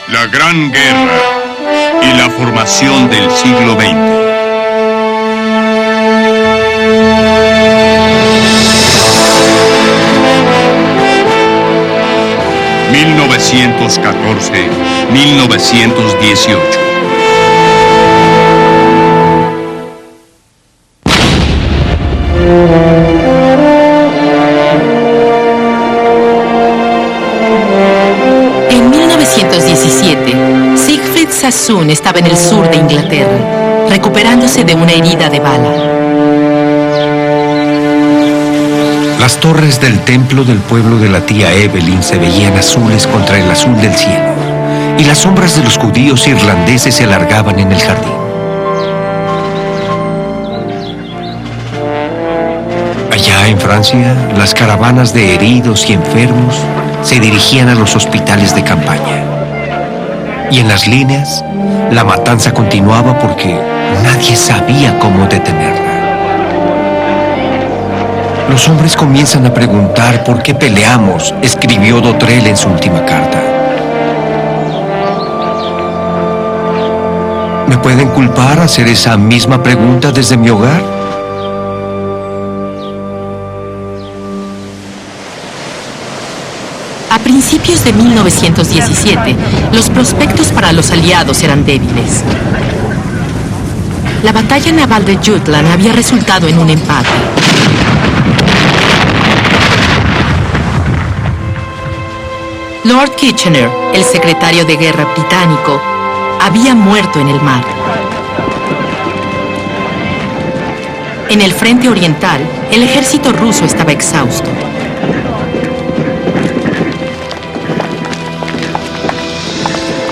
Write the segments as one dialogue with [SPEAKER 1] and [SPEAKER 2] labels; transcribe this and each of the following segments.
[SPEAKER 1] La Gran Guerra y la formación del siglo XX. (1914-1918).
[SPEAKER 2] En 1917, Siegfried Sassoon estaba en el sur de Inglaterra, recuperándose de una herida de bala.
[SPEAKER 3] Las torres del templo del pueblo de la tía Evelyn se veían azules contra el azul del cielo, y las sombras de los judíos irlandeses se alargaban en el jardín. Allá en Francia, las caravanas de heridos y enfermos se dirigían a los hospitales de campaña. Y en las líneas, la matanza continuaba porque nadie sabía cómo detenerla. Los hombres comienzan a preguntar por qué peleamos, escribió Dautrelle en su última carta. ¿Me pueden culpar hacer esa misma pregunta desde mi hogar?
[SPEAKER 2] A principios de 1917, los prospectos para los aliados eran débiles. La batalla naval de Jutland había resultado en un empate. Lord Kitchener, el secretario de guerra británico, había muerto en el mar. En el frente oriental, el ejército ruso estaba exhausto.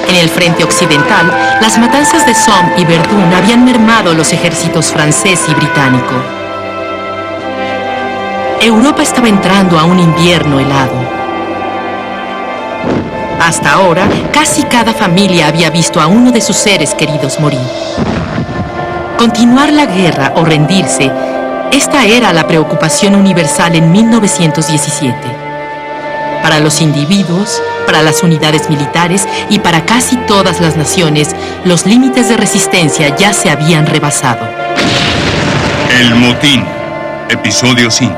[SPEAKER 2] En el frente occidental, las matanzas de Somme y Verdun habían mermado los ejércitos francés y británico. Europa estaba entrando a un invierno helado. Hasta ahora, casi cada familia había visto a uno de sus seres queridos morir. Continuar la guerra o rendirse, esta era la preocupación universal en 1917. Para los individuos, para las unidades militares y para casi todas las naciones, los límites de resistencia ya se habían rebasado.
[SPEAKER 1] El motín, episodio 5.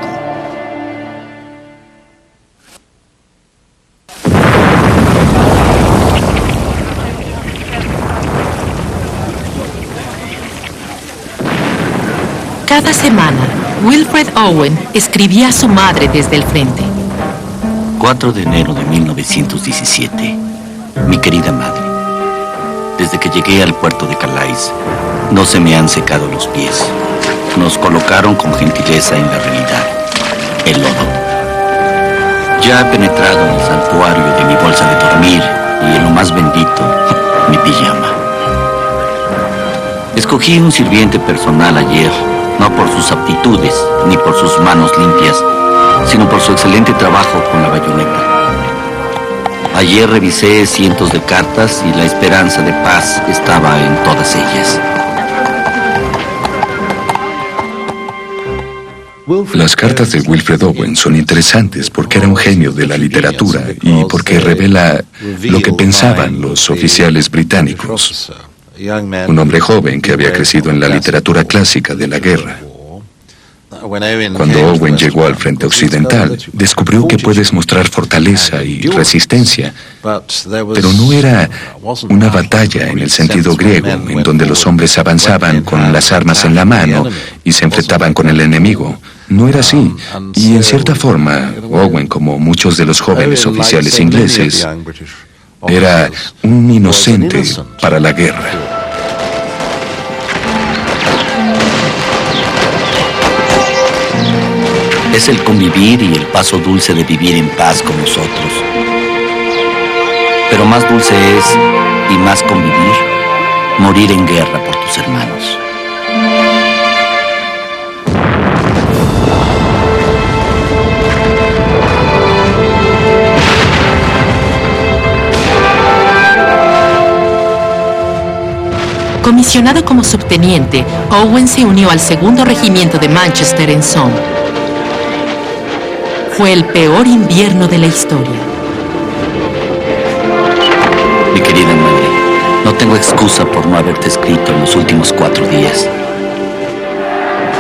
[SPEAKER 2] Cada semana, Wilfred Owen escribía a su madre desde el frente.
[SPEAKER 4] 4 de enero de 1917. Mi querida madre, desde que llegué al puerto de Calais, no se me han secado los pies. Nos colocaron con gentileza en la realidad, el lodo. Ya he penetrado en el santuario de mi bolsa de dormir y en lo más bendito, mi pijama. Escogí un sirviente personal ayer, no por sus aptitudes ni por sus manos limpias, sino por su excelente trabajo con la bayoneta. Ayer revisé cientos de cartas y la esperanza de paz estaba en todas ellas.
[SPEAKER 5] Las cartas de Wilfred Owen son interesantes porque era un genio de la literatura y porque revela lo que pensaban los oficiales británicos. Un hombre joven que había crecido en la literatura clásica de la guerra. Cuando Owen llegó al frente occidental, descubrió que puedes mostrar fortaleza y resistencia, pero no era una batalla en el sentido griego, en donde los hombres avanzaban con las armas en la mano y se enfrentaban con el enemigo. No era así, y en cierta forma, Owen, como muchos de los jóvenes oficiales ingleses, era un inocente para la guerra.
[SPEAKER 4] Es el convivir y el paso dulce de vivir en paz con nosotros. Pero más dulce es, y más convivir, morir en guerra por tus hermanos.
[SPEAKER 2] Comisionado como subteniente, Owen se unió al 2º Regimiento de Manchester en Somme. Fue el peor invierno de la historia.
[SPEAKER 4] Mi querida madre, no tengo excusa por no haberte escrito en los últimos 4 días.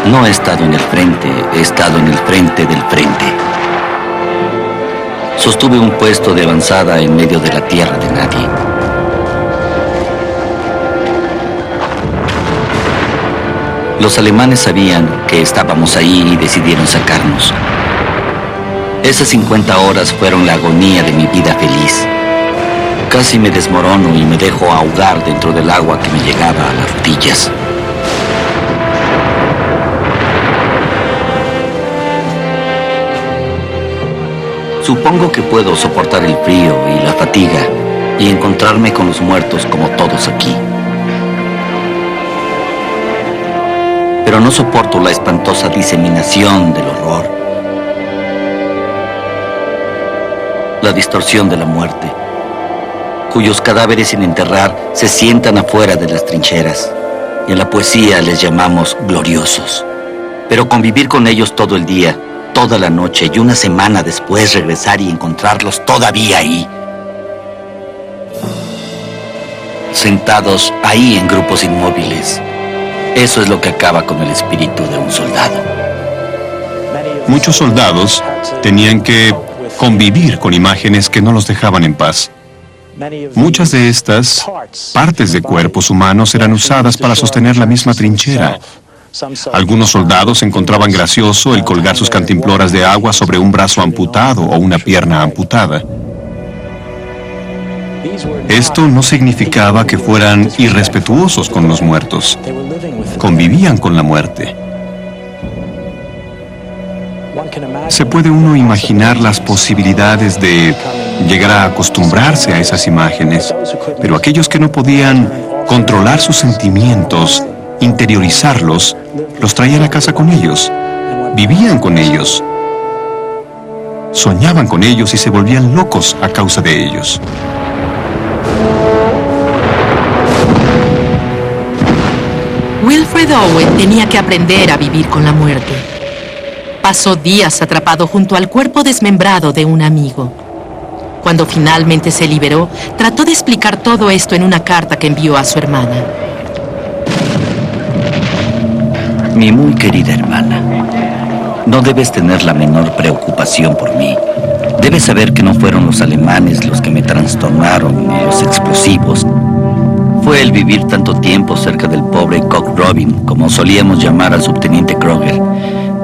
[SPEAKER 4] No he estado en el frente, he estado en el frente del frente. Sostuve un puesto de avanzada en medio de la tierra de nadie. Los alemanes sabían que estábamos ahí y decidieron sacarnos. Esas 50 horas fueron la agonía de mi vida feliz. Casi me desmorono y me dejo ahogar dentro del agua que me llegaba a las rodillas. Supongo que puedo soportar el frío y la fatiga y encontrarme con los muertos como todos aquí. Pero no soporto la espantosa diseminación del horror, la distorsión de la muerte, cuyos cadáveres sin enterrar se sientan afuera de las trincheras, y en la poesía les llamamos gloriosos. Pero convivir con ellos todo el día, toda la noche y una semana después regresar y encontrarlos todavía ahí, sentados ahí en grupos inmóviles, eso es lo que acaba con el espíritu de un soldado.
[SPEAKER 1] Muchos soldados tenían que convivir con imágenes que no los dejaban en paz. Muchas de estas partes de cuerpos humanos eran usadas para sostener la misma trinchera. Algunos soldados encontraban gracioso el colgar sus cantimploras de agua sobre un brazo amputado o una pierna amputada. Esto no significaba que fueran irrespetuosos con los muertos. Convivían con la muerte. ¿Se puede uno imaginar las posibilidades de llegar a acostumbrarse a esas imágenes? Pero aquellos que no podían controlar sus sentimientos, interiorizarlos, los traían a casa con ellos, vivían con ellos, soñaban con ellos y se volvían locos a causa de ellos.
[SPEAKER 2] Wilfred Owen tenía que aprender a vivir con la muerte. Pasó días atrapado junto al cuerpo desmembrado de un amigo. Cuando finalmente se liberó, trató de explicar todo esto en una carta que envió a su hermana.
[SPEAKER 4] Mi muy querida hermana, no debes tener la menor preocupación por mí. Debes saber que no fueron los alemanes los que me trastornaron ni los explosivos. Fue el vivir tanto tiempo cerca del pobre Cock Robin, como solíamos llamar al subteniente Kroger,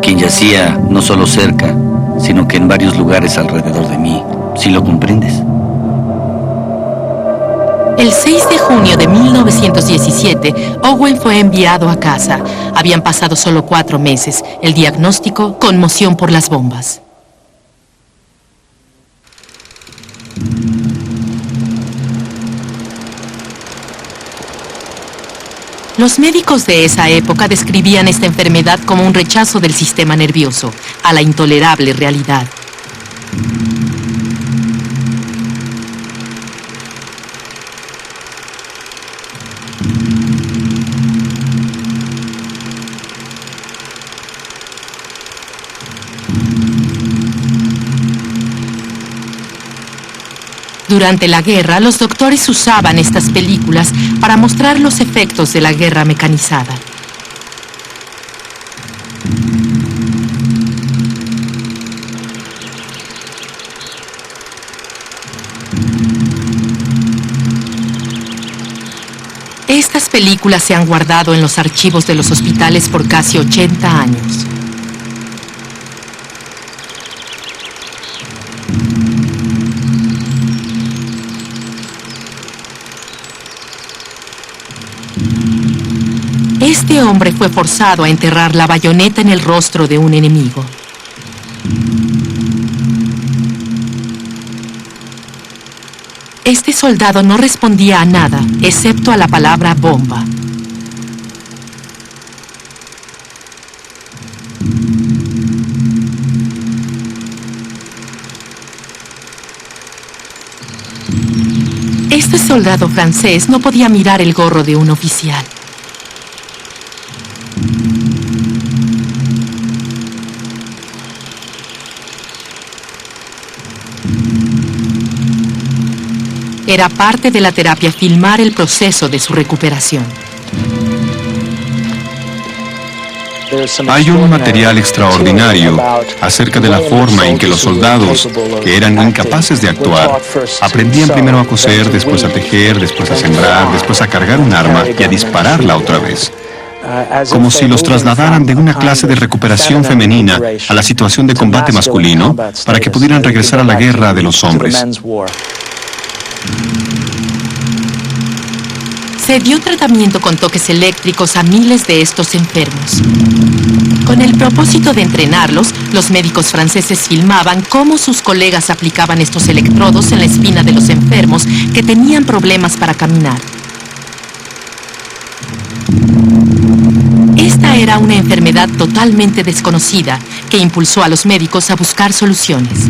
[SPEAKER 4] quien yacía no solo cerca, sino que en varios lugares alrededor de mí, si lo comprendes.
[SPEAKER 2] El 6 de junio de 1917, Owen fue enviado a casa. Habían pasado solo 4 meses. El diagnóstico, conmoción por las bombas. Los médicos de esa época describían esta enfermedad como un rechazo del sistema nervioso a la intolerable realidad. Durante la guerra, los doctores usaban estas películas para mostrar los efectos de la guerra mecanizada. Estas películas se han guardado en los archivos de los hospitales por casi 80 años. Este hombre fue forzado a enterrar la bayoneta en el rostro de un enemigo. Este soldado no respondía a nada, excepto a la palabra bomba. Este soldado francés no podía mirar el gorro de un oficial. Era parte de la terapia filmar el proceso de su recuperación.
[SPEAKER 1] Hay un material extraordinario acerca de la forma en que los soldados, que eran incapaces de actuar, aprendían primero a coser, después a tejer, después a sembrar, después a cargar un arma y a dispararla otra vez. Como si los trasladaran de una clase de recuperación femenina a la situación de combate masculino para que pudieran regresar a la guerra de los hombres.
[SPEAKER 2] Se dio tratamiento con toques eléctricos a miles de estos enfermos. Con el propósito de entrenarlos, los médicos franceses filmaban cómo sus colegas aplicaban estos electrodos en la espina de los enfermos que tenían problemas para caminar. Esta era una enfermedad totalmente desconocida que impulsó a los médicos a buscar soluciones.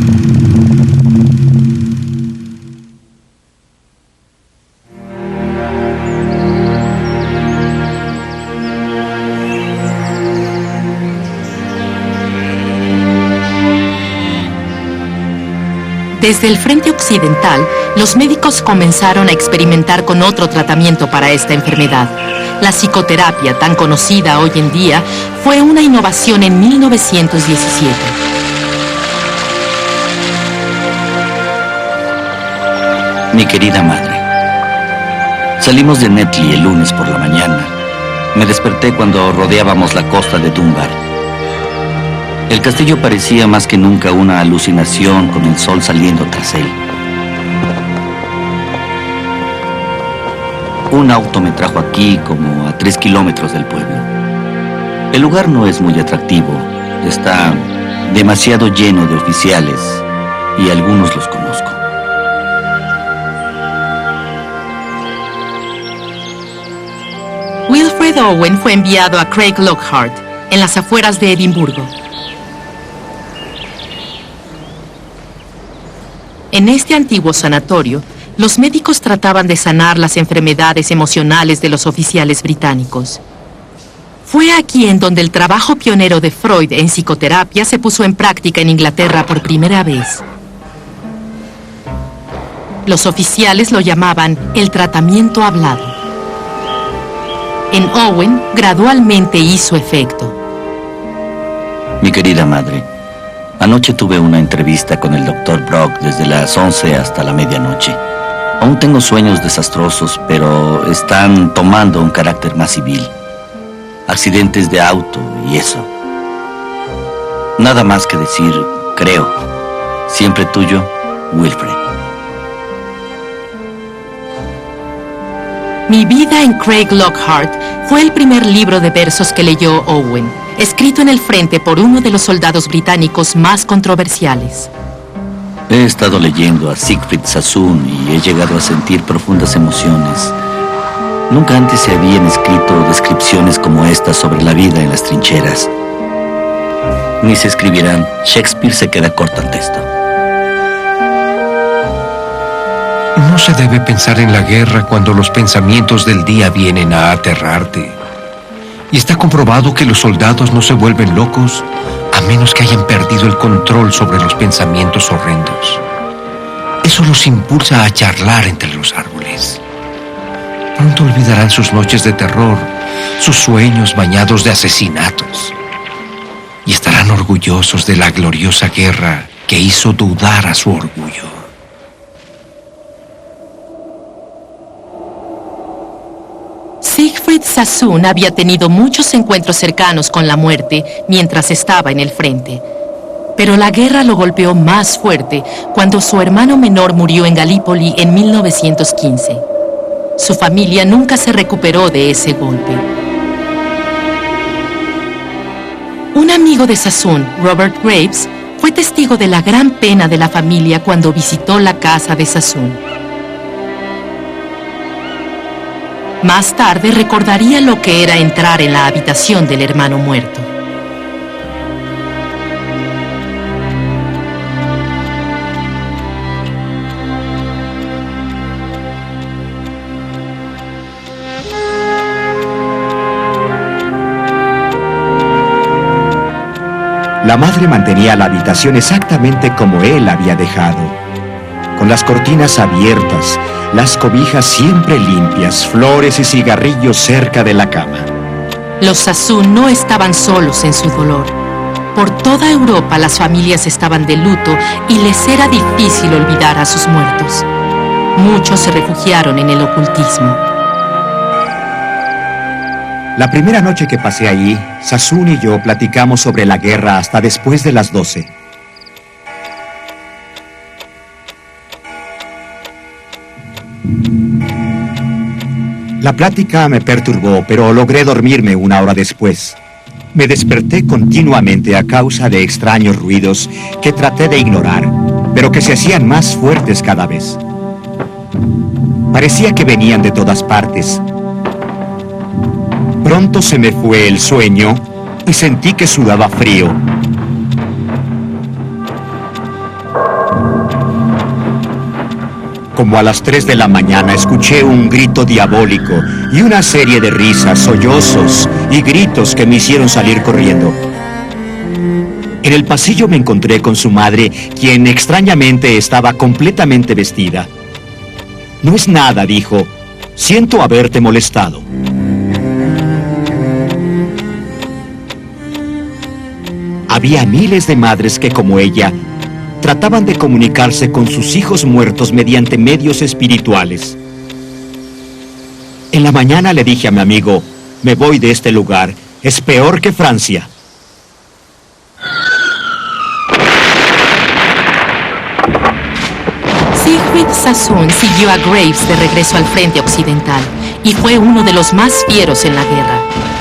[SPEAKER 2] Desde el frente occidental, los médicos comenzaron a experimentar con otro tratamiento para esta enfermedad. La psicoterapia, tan conocida hoy en día, fue una innovación en 1917.
[SPEAKER 4] Mi querida madre, salimos de Netley el lunes por la mañana. Me desperté cuando rodeábamos la costa de Dunbar. El castillo parecía más que nunca una alucinación con el sol saliendo tras él. Un auto me trajo aquí como a 3 kilómetros del pueblo. El lugar no es muy atractivo. Está demasiado lleno de oficiales y algunos los conozco.
[SPEAKER 2] Wilfred Owen fue enviado a Craig Lockhart, en las afueras de Edimburgo. En este antiguo sanatorio, los médicos trataban de sanar las enfermedades emocionales de los oficiales británicos. Fue aquí en donde el trabajo pionero de Freud en psicoterapia se puso en práctica en Inglaterra por primera vez. Los oficiales lo llamaban el tratamiento hablado. En Owen, gradualmente hizo efecto.
[SPEAKER 4] Mi querida madre, anoche tuve una entrevista con el Dr. Brock desde las 11 hasta la medianoche. Aún tengo sueños desastrosos, pero están tomando un carácter más civil. Accidentes de auto y eso. Nada más que decir, creo. Siempre tuyo, Wilfred.
[SPEAKER 2] Mi vida en Craig Lockhart fue el primer libro de versos que leyó Owen, escrito en el frente por uno de los soldados británicos más controversiales.
[SPEAKER 4] He estado leyendo a Siegfried Sassoon y he llegado a sentir profundas emociones. Nunca antes se habían escrito descripciones como esta sobre la vida en las trincheras. Ni se escribirán. Shakespeare se queda corto ante esto.
[SPEAKER 3] No se debe pensar en la guerra cuando los pensamientos del día vienen a aterrarte. Y está comprobado que los soldados no se vuelven locos a menos que hayan perdido el control sobre los pensamientos horrendos. Eso los impulsa a charlar entre los árboles. Pronto olvidarán sus noches de terror, sus sueños bañados de asesinatos. Y estarán orgullosos de la gloriosa guerra que hizo dudar a su orgullo.
[SPEAKER 2] Siegfried Sassoon había tenido muchos encuentros cercanos con la muerte mientras estaba en el frente. Pero la guerra lo golpeó más fuerte cuando su hermano menor murió en Gallipoli en 1915. Su familia nunca se recuperó de ese golpe. Un amigo de Sassoon, Robert Graves, fue testigo de la gran pena de la familia cuando visitó la casa de Sassoon. Más tarde recordaría lo que era entrar en la habitación del hermano muerto.
[SPEAKER 6] La madre mantenía la habitación exactamente como él había dejado.
[SPEAKER 3] con las cortinas abiertas, las cobijas siempre limpias, flores y cigarrillos cerca de la cama.
[SPEAKER 2] Los Sassoon no estaban solos en su dolor. Por toda Europa las familias estaban de luto y les era difícil olvidar a sus muertos. Muchos se refugiaron en el ocultismo.
[SPEAKER 3] La primera noche que pasé allí, Sassoon y yo platicamos sobre la guerra hasta después de las 12. La plática me perturbó, pero logré dormirme una hora después. Me desperté continuamente a causa de extraños ruidos que traté de ignorar, pero que se hacían más fuertes cada vez. Parecía que venían de todas partes. Pronto se me fue el sueño y sentí que sudaba frío. Como a las 3 de la mañana escuché un grito diabólico y una serie de risas, sollozos y gritos que me hicieron salir corriendo. En el pasillo me encontré con su madre, quien extrañamente estaba completamente vestida. «No es nada», dijo. «Siento haberte molestado». Había miles de madres que, como ella, trataban de comunicarse con sus hijos muertos mediante medios espirituales. En la mañana le dije a mi amigo, «Me voy de este lugar, es peor que Francia».
[SPEAKER 2] Siegfried Sassoon siguió a Graves de regreso al frente occidental y fue uno de los más fieros en la guerra.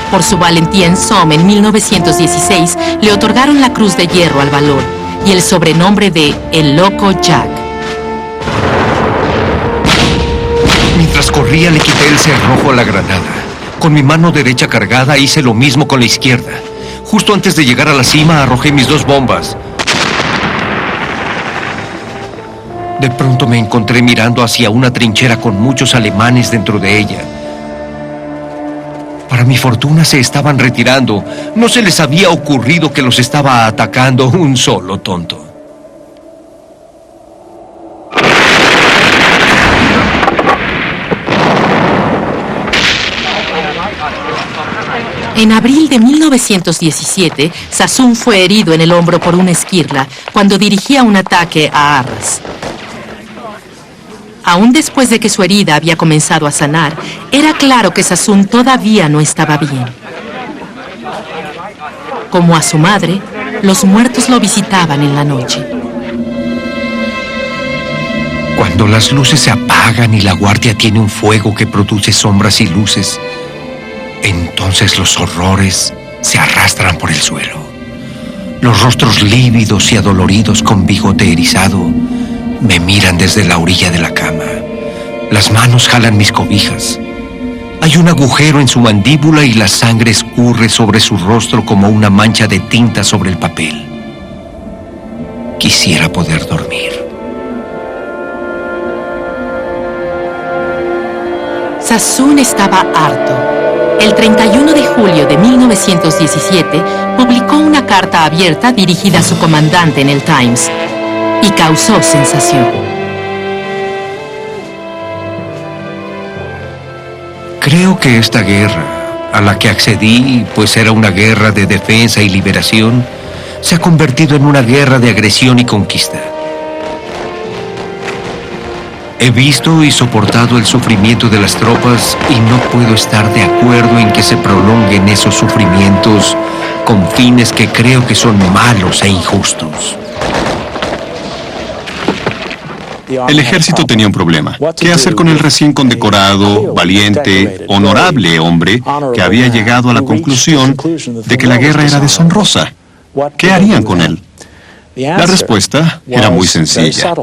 [SPEAKER 2] Por su valentía en Somme en 1916 le otorgaron la Cruz de Hierro al Valor y el sobrenombre de El Loco Jack.
[SPEAKER 3] Mientras corría le quité el cerrojo a la granada. Con mi mano derecha cargada hice lo mismo con la izquierda. Justo antes de llegar a la cima arrojé mis 2 bombas. De pronto me encontré mirando hacia una trinchera con muchos alemanes dentro de ella. Para mi fortuna se estaban retirando. No se les había ocurrido que los estaba atacando un solo tonto.
[SPEAKER 2] En abril de 1917, Sassoon fue herido en el hombro por una esquirla cuando dirigía un ataque a Arras. Aún después de que su herida había comenzado a sanar, era claro que Sassoon todavía no estaba bien. Como a su madre, los muertos lo visitaban en la noche.
[SPEAKER 3] Cuando las luces se apagan y la guardia tiene un fuego que produce sombras y luces, entonces los horrores se arrastran por el suelo. Los rostros lívidos y adoloridos con bigote erizado me miran desde la orilla de la cama. Las manos jalan mis cobijas. Hay un agujero en su mandíbula y la sangre escurre sobre su rostro como una mancha de tinta sobre el papel. Quisiera poder dormir.
[SPEAKER 2] Sassoon estaba harto. El 31 de julio de 1917 publicó una carta abierta dirigida a su comandante en el Times y causó sensación.
[SPEAKER 3] Creo que esta guerra, a la que accedí, pues era una guerra de defensa y liberación, se ha convertido en una guerra de agresión y conquista. He visto y soportado el sufrimiento de las tropas y no puedo estar de acuerdo en que se prolonguen esos sufrimientos con fines que creo que son malos e injustos.
[SPEAKER 1] El ejército tenía un problema. ¿Qué hacer con el recién condecorado, valiente, honorable hombre que había llegado a la conclusión de que la guerra era deshonrosa? ¿Qué harían con él? La respuesta era muy sencilla.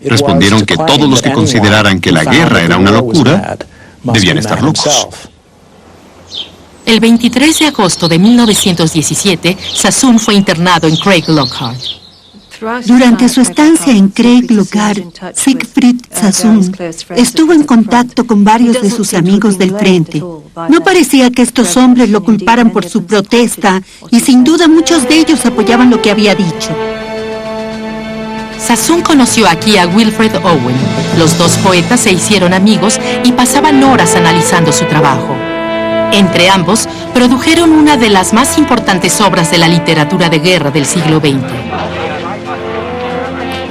[SPEAKER 1] Respondieron que todos los que consideraran que la guerra era una locura debían estar locos.
[SPEAKER 2] El 23 de agosto de 1917, Sassoon fue internado en Craig Lockhart.
[SPEAKER 6] Durante su estancia en Craig Lockhart, Siegfried Sassoon estuvo en contacto con varios de sus amigos del frente. No parecía que estos hombres lo culparan por su protesta y sin duda muchos de ellos apoyaban lo que había dicho.
[SPEAKER 2] Sassoon conoció aquí a Wilfred Owen. Los dos poetas se hicieron amigos y pasaban horas analizando su trabajo. Entre ambos, produjeron una de las más importantes obras de la literatura de guerra del siglo XX.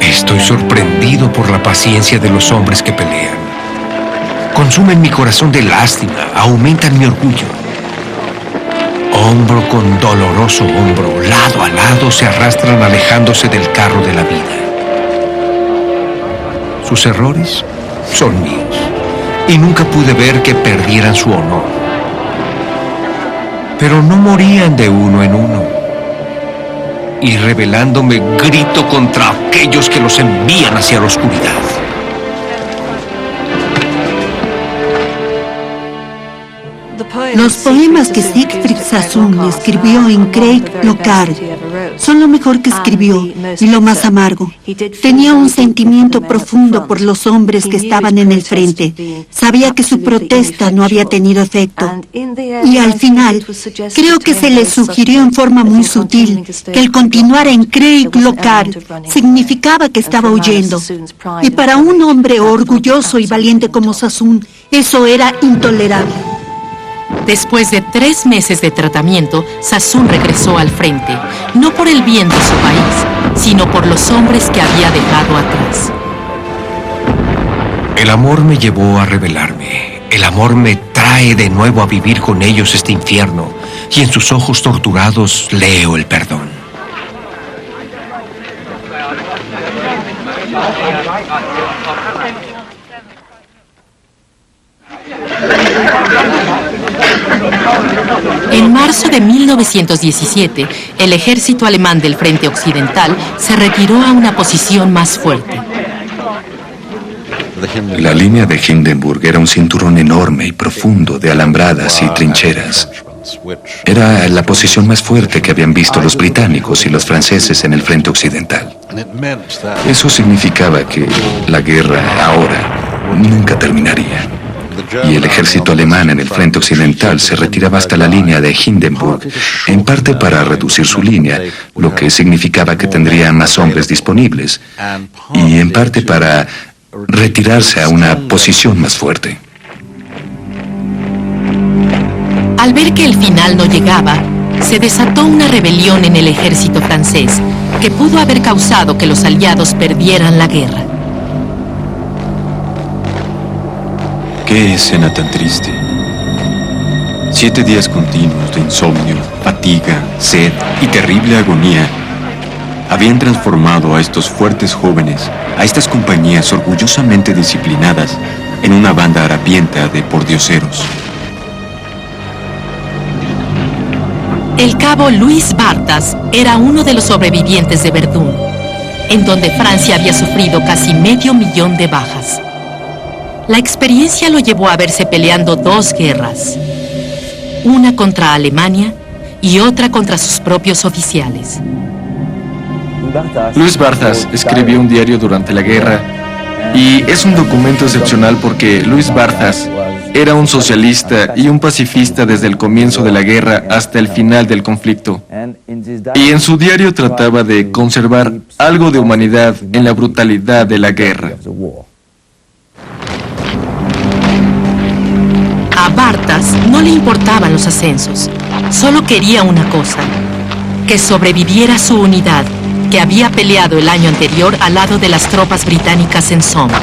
[SPEAKER 3] Estoy sorprendido por la paciencia de los hombres que pelean. Consumen mi corazón de lástima, aumentan mi orgullo. Hombro con doloroso hombro, lado a lado se arrastran alejándose del carro de la vida. Sus errores son míos, y nunca pude ver que perdieran su honor. Pero no morían de uno en uno. Y rebelándome, grito contra aquellos que los envían hacia la oscuridad.
[SPEAKER 6] Los poemas que Siegfried Sassoon escribió en Craig-Lockhart son lo mejor que escribió y lo más amargo. Tenía un sentimiento profundo por los hombres que estaban en el frente. Sabía que su protesta no había tenido efecto. Y al final, creo que se le sugirió en forma muy sutil que el continuar en Craig-Lockhart significaba que estaba huyendo. Y para un hombre orgulloso y valiente como Sassoon, eso era intolerable.
[SPEAKER 2] Después de 3 meses de tratamiento, Sassoon regresó al frente, no por el bien de su país, sino por los hombres que había dejado atrás.
[SPEAKER 3] El amor me llevó a rebelarme. El amor me trae de nuevo a vivir con ellos este infierno, y en sus ojos torturados leo el perdón.
[SPEAKER 2] En marzo de 1917, el ejército alemán del Frente Occidental se retiró a una posición más fuerte.
[SPEAKER 5] La línea de Hindenburg era un cinturón enorme y profundo de alambradas y trincheras. Era la posición más fuerte que habían visto los británicos y los franceses en el Frente Occidental. Eso significaba que la guerra ahora nunca terminaría. Y el ejército alemán en el Frente Occidental se retiraba hasta la línea de Hindenburg, en parte para reducir su línea, lo que significaba que tendrían más hombres disponibles, y en parte para retirarse a una posición más fuerte.
[SPEAKER 2] Al ver que el final no llegaba, se desató una rebelión en el ejército francés, que pudo haber causado que los aliados perdieran la guerra.
[SPEAKER 1] ¡Qué escena tan triste! 7 días continuos de insomnio, fatiga, sed y terrible agonía habían transformado a estos fuertes jóvenes, a estas compañías orgullosamente disciplinadas, en una banda harapienta de pordioseros.
[SPEAKER 2] El cabo Louis Barthas era uno de los sobrevivientes de Verdún, en donde Francia había sufrido casi 500,000 de bajas. La experiencia lo llevó a verse peleando 2 guerras, una contra Alemania y otra contra sus propios oficiales.
[SPEAKER 7] Louis Barthas escribió un diario durante la guerra y es un documento excepcional porque Louis Barthas era un socialista y un pacifista desde el comienzo de la guerra hasta el final del conflicto. Y en su diario trataba de conservar algo de humanidad en la brutalidad de la guerra.
[SPEAKER 2] A Barthas no le importaban los ascensos, solo quería una cosa, que sobreviviera su unidad, que había peleado el año anterior al lado de las tropas británicas en Somme.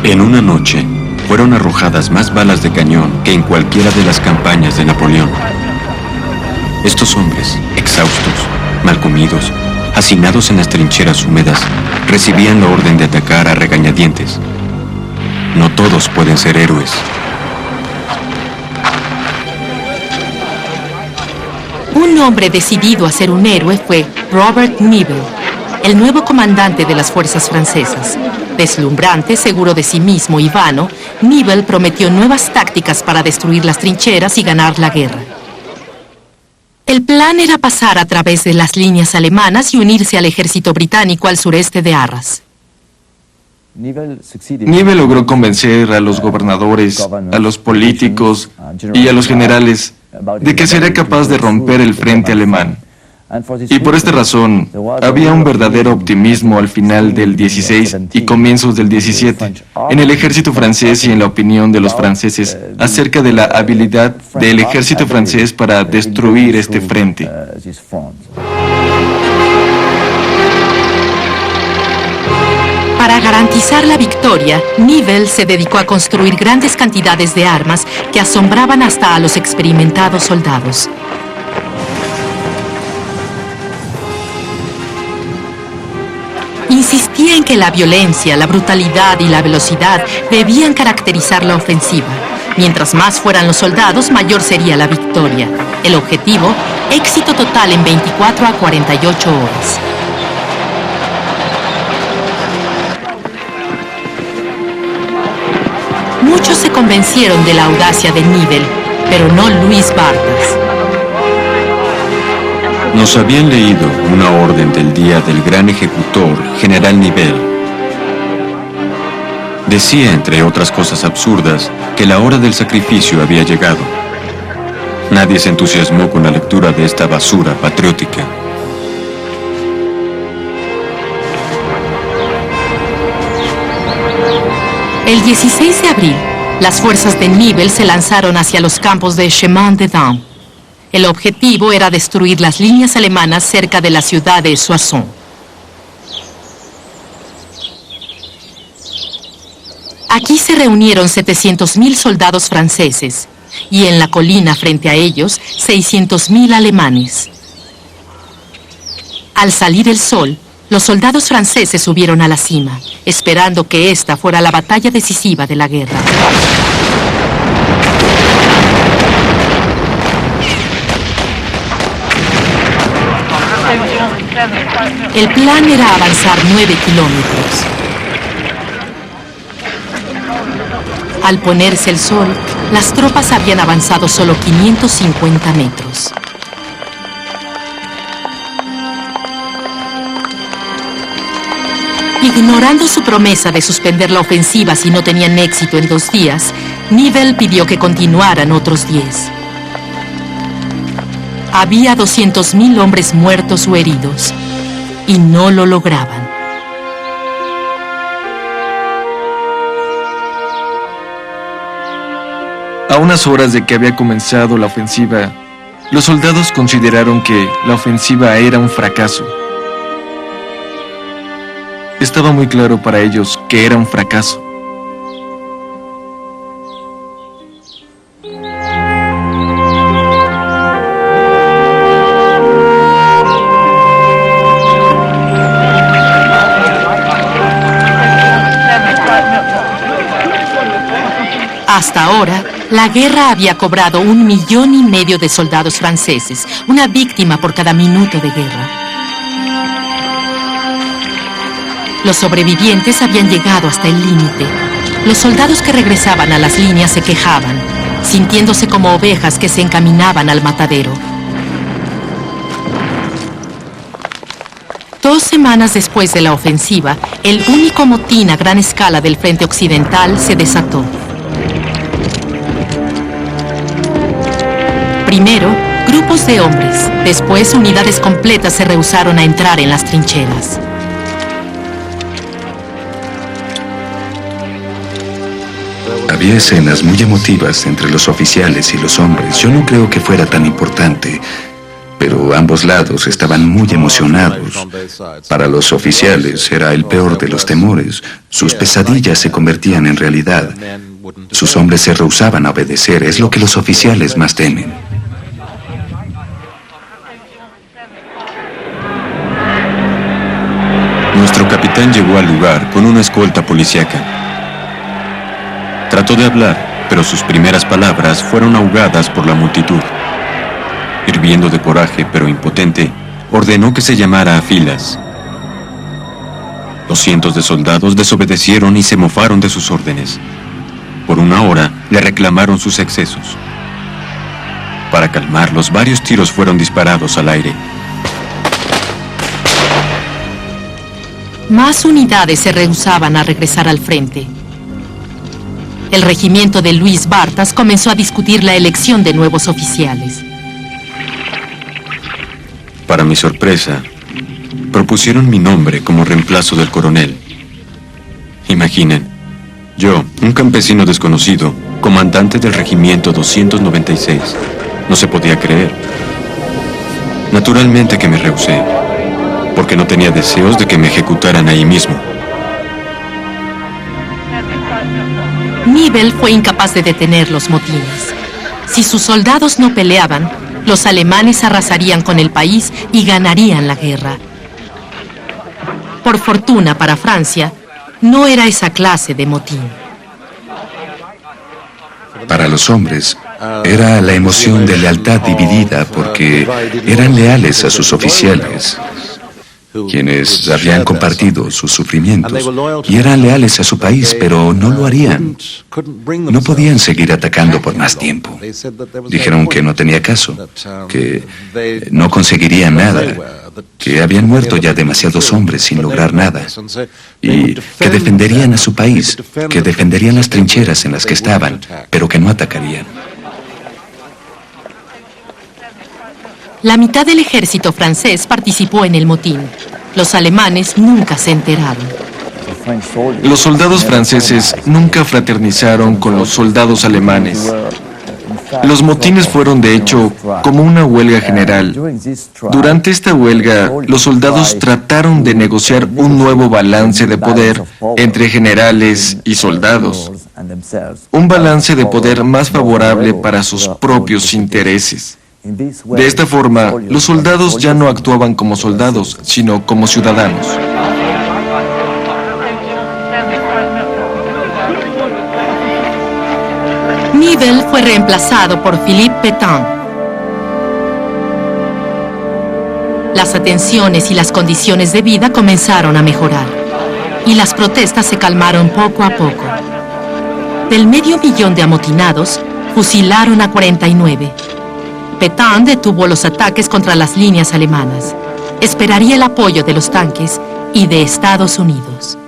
[SPEAKER 1] En una noche, fueron arrojadas más balas de cañón que en cualquiera de las campañas de Napoleón. Estos hombres, exhaustos, mal comidos, hacinados en las trincheras húmedas, recibían la orden de atacar a regañadientes. No todos pueden ser héroes.
[SPEAKER 2] Un hombre decidido a ser un héroe fue Robert Nivelle, el nuevo comandante de las fuerzas francesas. Deslumbrante, seguro de sí mismo y vano, Nivelle prometió nuevas tácticas para destruir las trincheras y ganar la guerra. El plan era pasar a través de las líneas alemanas y unirse al ejército británico al sureste de Arras.
[SPEAKER 7] Nieve logró convencer a los gobernadores, a los políticos y a los generales de que sería capaz de romper el frente alemán. Y por esta razón, había un verdadero optimismo al final del 16 y comienzos del 17, en el ejército francés y en la opinión de los franceses acerca de la habilidad del ejército francés para destruir este frente.
[SPEAKER 2] Para garantizar la victoria, Nivelle se dedicó a construir grandes cantidades de armas que asombraban hasta a los experimentados soldados. Insistía en que la violencia, la brutalidad y la velocidad debían caracterizar la ofensiva. Mientras más fueran los soldados, mayor sería la victoria. El objetivo, éxito total en 24 a 48 horas. Muchos se convencieron de la audacia de Nivelle, pero no Louis Barthas.
[SPEAKER 1] Nos habían leído una orden del día del gran ejecutor, general Nivelle. Decía, entre otras cosas absurdas, que la hora del sacrificio había llegado. Nadie se entusiasmó con la lectura de esta basura patriótica.
[SPEAKER 2] El 16 de abril, las fuerzas de Nivelle se lanzaron hacia los campos de Chemin des Dames. El objetivo era destruir las líneas alemanas cerca de la ciudad de Soissons. Aquí se reunieron 700.000 soldados franceses y en la colina frente a ellos 600.000 alemanes. Al salir el sol, los soldados franceses subieron a la cima, esperando que esta fuera la batalla decisiva de la guerra. El plan era avanzar 9 kilómetros. Al ponerse el sol, las tropas habían avanzado solo 550 metros. Ignorando su promesa de suspender la ofensiva si no tenían éxito en 2 días, Nivelle pidió que continuaran otros 10. Había 200.000 hombres muertos o heridos, y no lo lograban.
[SPEAKER 7] A unas horas de que había comenzado la ofensiva, los soldados consideraron que la ofensiva era un fracaso. Estaba muy claro para ellos que era un fracaso.
[SPEAKER 2] Hasta ahora, la guerra había cobrado 1,5 millones de soldados franceses, una víctima por cada minuto de guerra. Los sobrevivientes habían llegado hasta el límite. Los soldados que regresaban a las líneas se quejaban, sintiéndose como ovejas que se encaminaban al matadero. 2 semanas después de la ofensiva, el único motín a gran escala del frente occidental se desató. Primero, grupos de hombres. Después, unidades completas se rehusaron a entrar en las trincheras.
[SPEAKER 5] Había escenas muy emotivas entre los oficiales y los hombres. Yo no creo que fuera tan importante, pero ambos lados estaban muy emocionados. Para los oficiales era el peor de los temores. Sus pesadillas se convertían en realidad. Sus hombres se rehusaban a obedecer. Es lo que los oficiales más temen.
[SPEAKER 1] Nuestro capitán llegó al lugar con una escolta policíaca. Trató de hablar, pero sus primeras palabras fueron ahogadas por la multitud. Hirviendo de coraje, pero impotente, ordenó que se llamara a filas. Los cientos de soldados desobedecieron y se mofaron de sus órdenes. Por 1 hora le reclamaron sus excesos. Para calmarlos, varios tiros fueron disparados al aire.
[SPEAKER 2] Más unidades se rehusaban a regresar al frente. El regimiento de Luis Bartas comenzó a discutir la elección de nuevos oficiales.
[SPEAKER 1] Para mi sorpresa, propusieron mi nombre como reemplazo del coronel. Imaginen, yo, un campesino desconocido, comandante del regimiento 296. No se podía creer. Naturalmente que me rehusé, porque no tenía deseos de que me ejecutaran ahí mismo.
[SPEAKER 2] Nivelle fue incapaz de detener los motines. Si sus soldados no peleaban, los alemanes arrasarían con el país y ganarían la guerra. Por fortuna para Francia, no era esa clase de motín.
[SPEAKER 5] Para los hombres, era la emoción de lealtad dividida porque eran leales a sus oficiales, quienes habían compartido sus sufrimientos, y eran leales a su país, pero no lo harían. No podían seguir atacando por más tiempo. Dijeron que no tenía caso, que no conseguirían nada, que habían muerto ya demasiados hombres sin lograr nada, y que defenderían a su país, que defenderían las trincheras en las que estaban, pero que no atacarían.
[SPEAKER 2] La mitad del ejército francés participó en el motín. Los alemanes nunca se enteraron.
[SPEAKER 7] Los soldados franceses nunca fraternizaron con los soldados alemanes. Los motines fueron, de hecho, como una huelga general. Durante esta huelga, los soldados trataron de negociar un nuevo balance de poder entre generales y soldados. Un balance de poder más favorable para sus propios intereses. De esta forma, los soldados ya no actuaban como soldados, sino como ciudadanos.
[SPEAKER 2] Nivelle fue reemplazado por Philippe Pétain. Las atenciones y las condiciones de vida comenzaron a mejorar, y las protestas se calmaron poco a poco. Del 500.000 de amotinados, fusilaron a 49. Pétain detuvo los ataques contra las líneas alemanas. Esperaría el apoyo de los tanques y de Estados Unidos.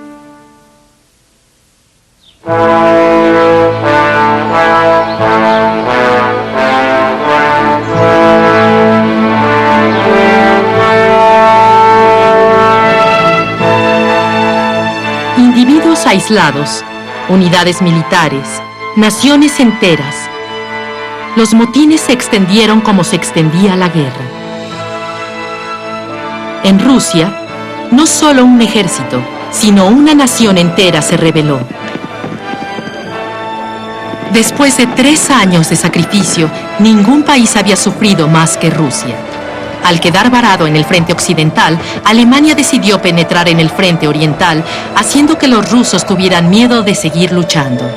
[SPEAKER 2] Individuos aislados, unidades militares, naciones enteras. Los motines se extendieron como se extendía la guerra. En Rusia, no solo un ejército, sino una nación entera se rebeló. Después de 3 años de sacrificio, ningún país había sufrido más que Rusia. Al quedar varado en el frente occidental, Alemania decidió penetrar en el frente oriental, haciendo que los rusos tuvieran miedo de seguir luchando.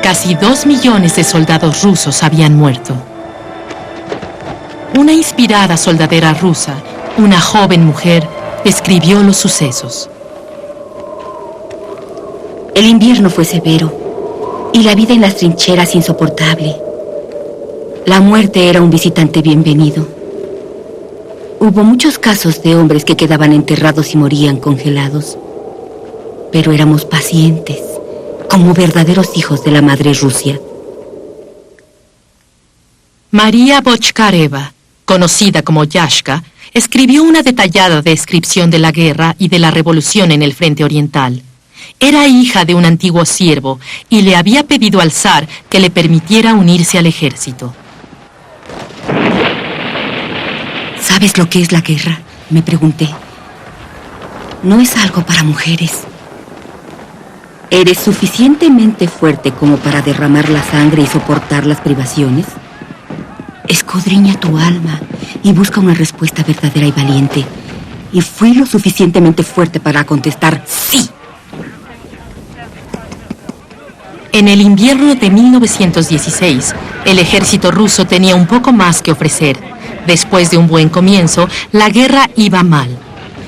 [SPEAKER 2] Casi 2 millones de soldados rusos habían muerto. Una inspirada soldadera rusa, una joven mujer, describió los sucesos.
[SPEAKER 8] El invierno fue severo y la vida en las trincheras insoportable. La muerte era un visitante bienvenido. Hubo muchos casos de hombres que quedaban enterrados y morían congelados. Pero éramos pacientes, como verdaderos hijos de la madre Rusia.
[SPEAKER 2] María Bochkareva, conocida como Yashka, escribió una detallada descripción de la guerra y de la revolución en el frente oriental. Era hija de un antiguo siervo y le había pedido al zar que le permitiera unirse al ejército.
[SPEAKER 8] ¿Sabes lo que es la guerra?, me pregunté. No es algo para mujeres. ¿Eres suficientemente fuerte como para derramar la sangre y soportar las privaciones? Escudriña tu alma y busca una respuesta verdadera y valiente. Y fui lo suficientemente fuerte para contestar sí.
[SPEAKER 2] En el invierno de 1916, el ejército ruso tenía un poco más que ofrecer. Después de un buen comienzo, la guerra iba mal.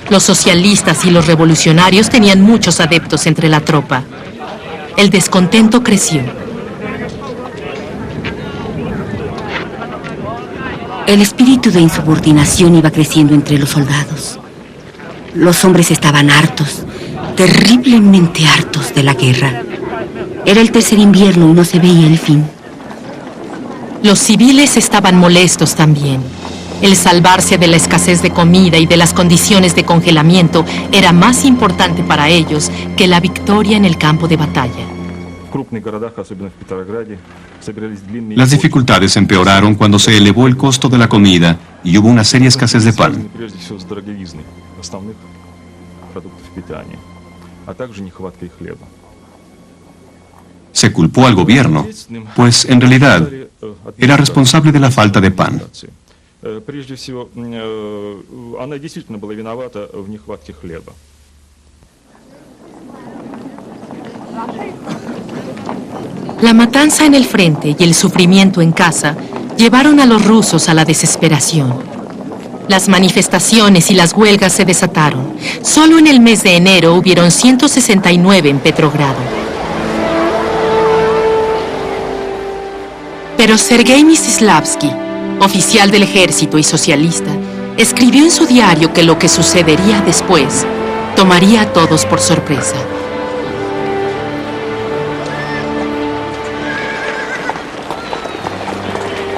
[SPEAKER 2] Los socialistas y los revolucionarios tenían muchos adeptos entre la tropa. El descontento creció.
[SPEAKER 8] El espíritu de insubordinación iba creciendo entre los soldados. Los hombres estaban hartos, terriblemente hartos de la guerra. Era el tercer invierno y no se veía el fin.
[SPEAKER 2] Los civiles estaban molestos también. El salvarse de la escasez de comida y de las condiciones de congelamiento era más importante para ellos que la victoria en el campo de batalla.
[SPEAKER 1] Las dificultades empeoraron cuando se elevó el costo de la comida y hubo una seria escasez de pan. Se culpó al gobierno, pues en realidad era responsable de la falta de pan.
[SPEAKER 2] La matanza en el frente y el sufrimiento en casa llevaron a los rusos a la desesperación. Las manifestaciones y las huelgas se desataron. Solo en el mes de enero hubieron 169 en Petrogrado. Pero Sergei Mstislavski, oficial del ejército y socialista, escribió en su diario que lo que sucedería después tomaría a todos por sorpresa.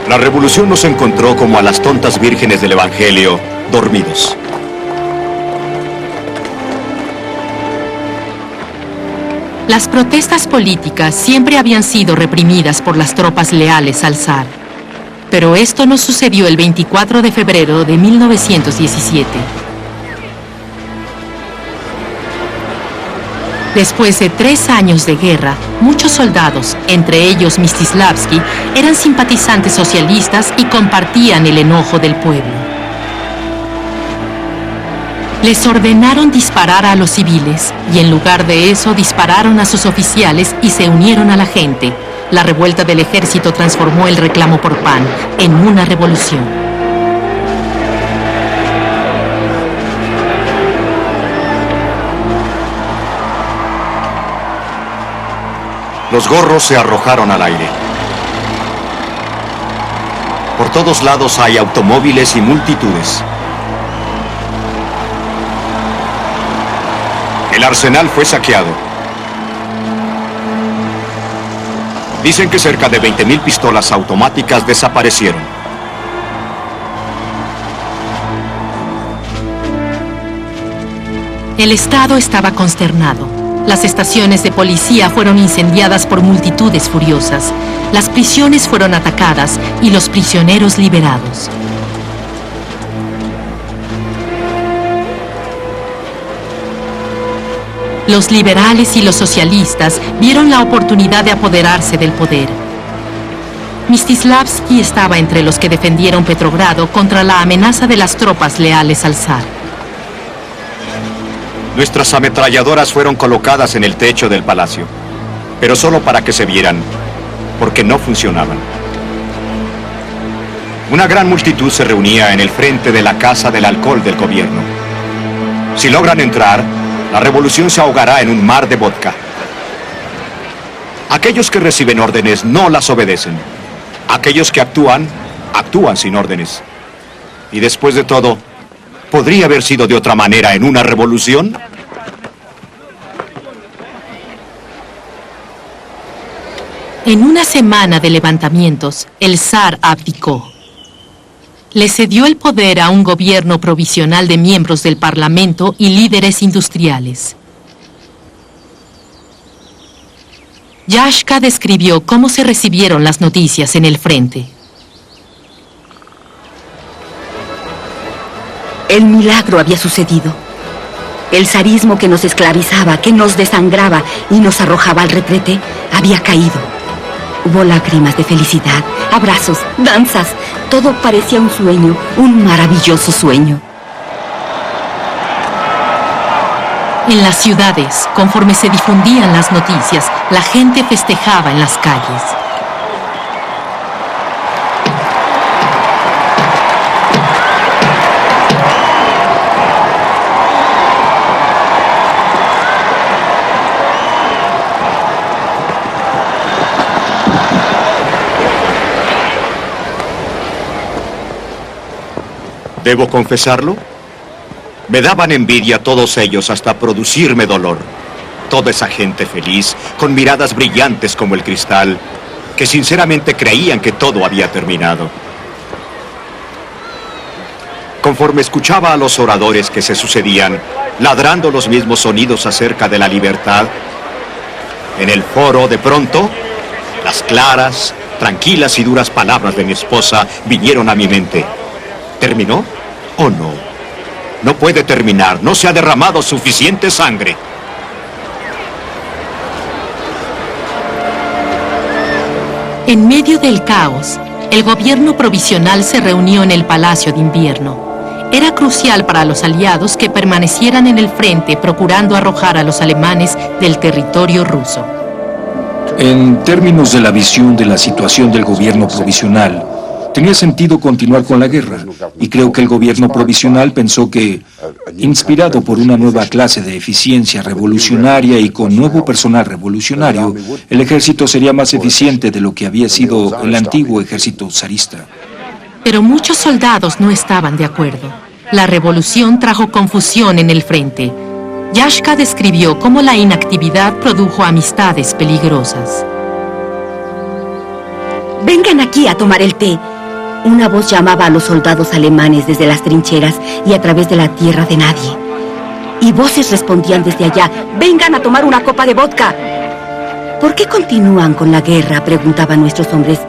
[SPEAKER 9] La revolución nos encontró como a las tontas vírgenes del Evangelio, dormidos.
[SPEAKER 2] Las protestas políticas siempre habían sido reprimidas por las tropas leales al zar. Pero esto no sucedió el 24 de febrero de 1917. Después de 3 años de guerra, muchos soldados, entre ellos Mstislavski, eran simpatizantes socialistas y compartían el enojo del pueblo. Les ordenaron disparar a los civiles y en lugar de eso dispararon a sus oficiales y se unieron a la gente. La revuelta del ejército transformó el reclamo por pan en una revolución.
[SPEAKER 9] Los gorros se arrojaron al aire. Por todos lados hay automóviles y multitudes. El arsenal fue saqueado. Dicen que cerca de 20,000 pistolas automáticas desaparecieron.
[SPEAKER 2] El Estado estaba consternado. Las estaciones de policía fueron incendiadas por multitudes furiosas. Las prisiones fueron atacadas y los prisioneros liberados. Los liberales y los socialistas vieron la oportunidad de apoderarse del poder. Mstislavski estaba entre los que defendieron Petrogrado contra la amenaza de las tropas leales al zar.
[SPEAKER 9] Nuestras ametralladoras fueron colocadas en el techo del palacio, pero solo para que se vieran, porque no funcionaban. Una gran multitud se reunía en el frente de la Casa del Alcohol del gobierno. Si logran entrar, la revolución se ahogará en un mar de vodka. Aquellos que reciben órdenes no las obedecen. Aquellos que actúan, actúan sin órdenes. Y después de todo, ¿podría haber sido de otra manera en una revolución?
[SPEAKER 2] En una semana de levantamientos, el zar abdicó. Le cedió el poder a un gobierno provisional de miembros del Parlamento y líderes industriales. Yashka describió cómo se recibieron las noticias en el frente.
[SPEAKER 8] El milagro había sucedido. El zarismo que nos esclavizaba, que nos desangraba y nos arrojaba al retrete, había caído. Hubo lágrimas de felicidad, abrazos, danzas. Todo parecía un sueño, un maravilloso sueño.
[SPEAKER 2] En las ciudades, conforme se difundían las noticias, la gente festejaba en las calles.
[SPEAKER 9] ¿Debo confesarlo? Me daban envidia todos ellos hasta producirme dolor. Toda esa gente feliz, con miradas brillantes como el cristal, que sinceramente creían que todo había terminado. Conforme escuchaba a los oradores que se sucedían, ladrando los mismos sonidos acerca de la libertad, en el foro, de pronto, las claras, tranquilas y duras palabras de mi esposa vinieron a mi mente. ¿Terminó o no? No puede terminar, no se ha derramado suficiente sangre.
[SPEAKER 2] En medio del caos, el gobierno provisional se reunió en el Palacio de Invierno. Era crucial para los aliados que permanecieran en el frente procurando arrojar a los alemanes del territorio ruso.
[SPEAKER 3] En términos de la visión de la situación del gobierno provisional, tenía sentido continuar con la guerra, y creo que el gobierno provisional pensó que, inspirado por una nueva clase de eficiencia revolucionaria y con nuevo personal revolucionario, el ejército sería más eficiente de lo que había sido el antiguo ejército zarista.
[SPEAKER 2] Pero muchos soldados no estaban de acuerdo. La revolución trajo confusión en el frente. Yashka describió cómo la inactividad produjo amistades peligrosas.
[SPEAKER 8] Vengan aquí a tomar el té. Una voz llamaba a los soldados alemanes desde las trincheras y a través de la tierra de nadie. Y voces respondían desde allá: vengan a tomar una copa de vodka. ¿Por qué continúan con la guerra?, preguntaban nuestros hombres.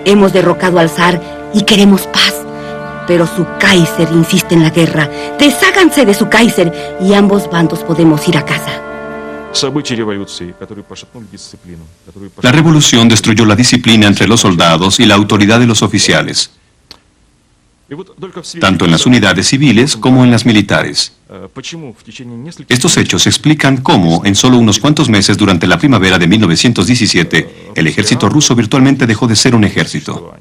[SPEAKER 8] Hemos derrocado al zar y queremos paz. Pero su Kaiser insiste en la guerra. Desháganse de su Kaiser y ambos bandos podemos ir a casa.
[SPEAKER 1] La revolución destruyó la disciplina entre los soldados y la autoridad de los oficiales, tanto en las unidades civiles como en las militares. Estos hechos explican cómo, en solo unos cuantos meses durante la primavera de 1917, el ejército ruso virtualmente dejó de ser un ejército.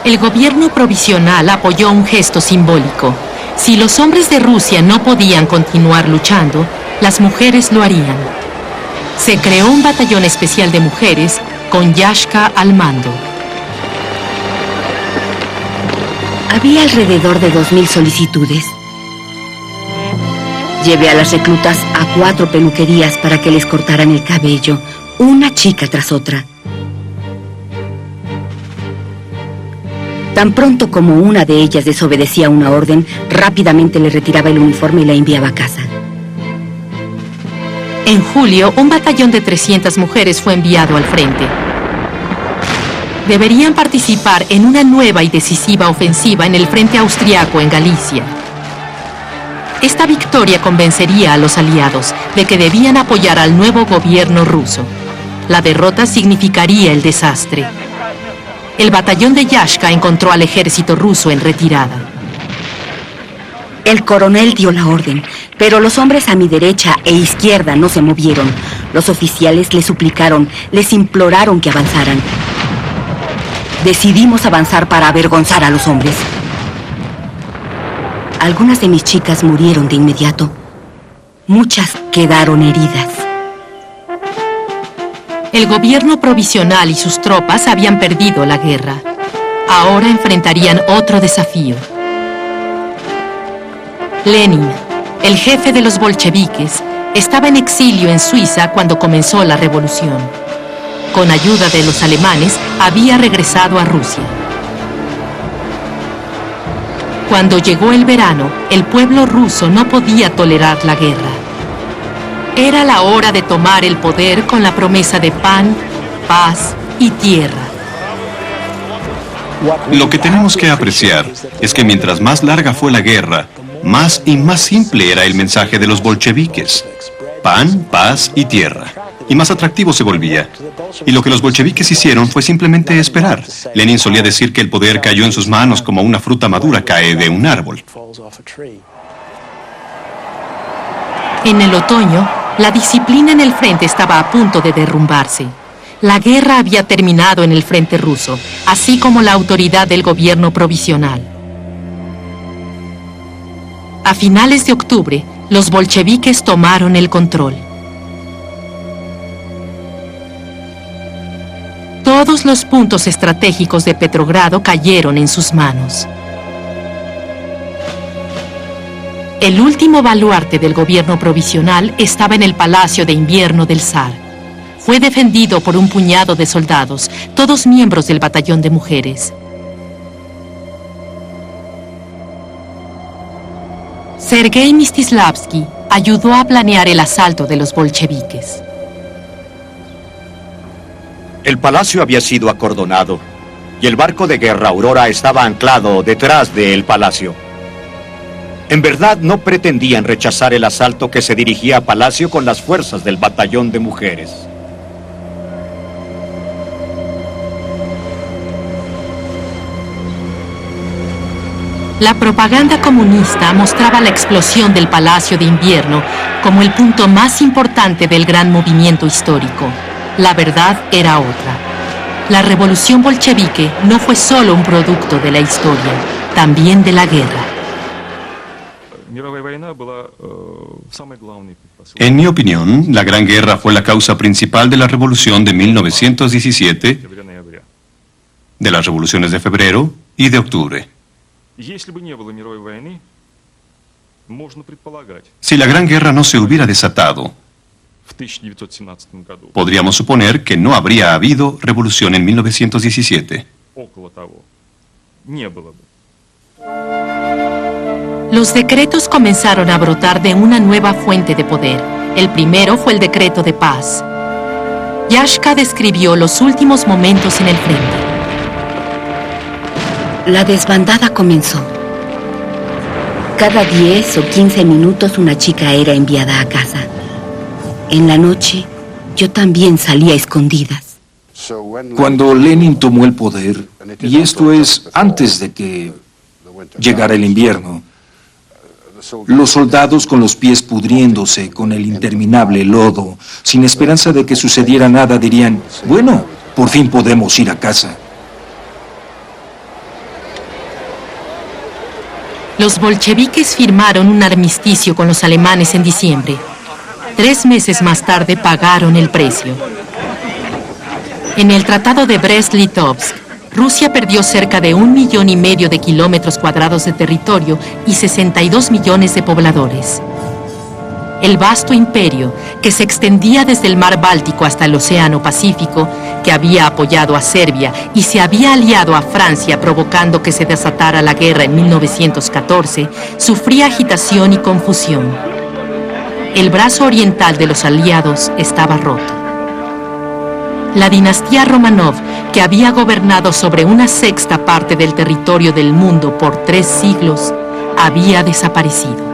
[SPEAKER 2] El gobierno provisional apoyó un gesto simbólico. Si los hombres de Rusia no podían continuar luchando, las mujeres lo harían. Se creó un batallón especial de mujeres con Yashka al mando.
[SPEAKER 8] Había alrededor de 2000 solicitudes. Llevé a las reclutas a 4 peluquerías para que les cortaran el cabello, una chica tras otra. Tan pronto como una de ellas desobedecía una orden, rápidamente le retiraba el uniforme y la enviaba a casa.
[SPEAKER 2] En julio, un batallón de 300 mujeres fue enviado al frente. Deberían participar en una nueva y decisiva ofensiva en el frente austriaco en Galicia. Esta victoria convencería a los aliados de que debían apoyar al nuevo gobierno ruso. La derrota significaría el desastre. El batallón de Yashka encontró al ejército ruso en retirada.
[SPEAKER 8] El coronel dio la orden, pero los hombres a mi derecha e izquierda no se movieron. Los oficiales les suplicaron, les imploraron que avanzaran. Decidimos avanzar para avergonzar a los hombres. Algunas de mis chicas murieron de inmediato. Muchas quedaron heridas.
[SPEAKER 2] El gobierno provisional y sus tropas habían perdido la guerra. Ahora enfrentarían otro desafío. Lenin, el jefe de los bolcheviques, estaba en exilio en Suiza cuando comenzó la revolución. Con ayuda de los alemanes, había regresado a Rusia. Cuando llegó el verano, el pueblo ruso no podía tolerar la guerra. Era la hora de tomar el poder con la promesa de pan, paz y tierra.
[SPEAKER 1] Lo que tenemos que apreciar es que mientras más larga fue la guerra, más y más simple era el mensaje de los bolcheviques. Pan, paz y tierra. Y más atractivo se volvía. Y lo que los bolcheviques hicieron fue simplemente esperar. Lenin solía decir que el poder cayó en sus manos como una fruta madura cae de un árbol.
[SPEAKER 2] En el otoño, la disciplina en el frente estaba a punto de derrumbarse. La guerra había terminado en el frente ruso, así como la autoridad del gobierno provisional. A finales de octubre, los bolcheviques tomaron el control. Todos los puntos estratégicos de Petrogrado cayeron en sus manos. El último baluarte del gobierno provisional estaba en el Palacio de Invierno del zar. Fue defendido por un puñado de soldados, todos miembros del batallón de mujeres. Sergei Mstislavski ayudó a planear el asalto de los bolcheviques.
[SPEAKER 9] El palacio había sido acordonado y el barco de guerra Aurora estaba anclado detrás del palacio. En verdad no pretendían rechazar el asalto que se dirigía a palacio con las fuerzas del batallón de mujeres.
[SPEAKER 2] La propaganda comunista mostraba la explosión del Palacio de Invierno como el punto más importante del gran movimiento histórico. La verdad era otra. La revolución bolchevique no fue solo un producto de la historia, también de la guerra.
[SPEAKER 1] En mi opinión, la Gran Guerra fue la causa principal de la revolución de 1917, de las revoluciones de febrero y de octubre. Si la Gran Guerra no se hubiera desatado, podríamos suponer que no habría habido revolución en 1917.
[SPEAKER 2] Los decretos comenzaron a brotar de una nueva fuente de poder. El primero fue el decreto de paz. Yashka describió los últimos momentos en el frente.
[SPEAKER 8] La desbandada comenzó. Cada 10 o 15 minutos una chica era enviada a casa. En la noche, yo también salía a escondidas.
[SPEAKER 3] Cuando Lenin tomó el poder, y esto es antes de que llegara el invierno, los soldados con los pies pudriéndose con el interminable lodo, sin esperanza de que sucediera nada, dirían, bueno, por fin podemos ir a casa.
[SPEAKER 2] Los bolcheviques firmaron un armisticio con los alemanes en diciembre. 3 meses más tarde pagaron el precio. En el Tratado de Brest-Litovsk, Rusia perdió cerca de 1,5 millones de kilómetros cuadrados de territorio y 62 millones de pobladores. El vasto imperio, que se extendía desde el mar Báltico hasta el Océano Pacífico, que había apoyado a Serbia y se había aliado a Francia provocando que se desatara la guerra en 1914, sufría agitación y confusión. El brazo oriental de los aliados estaba roto. La dinastía Romanov, que había gobernado sobre una sexta parte del territorio del mundo por 3 siglos, había desaparecido.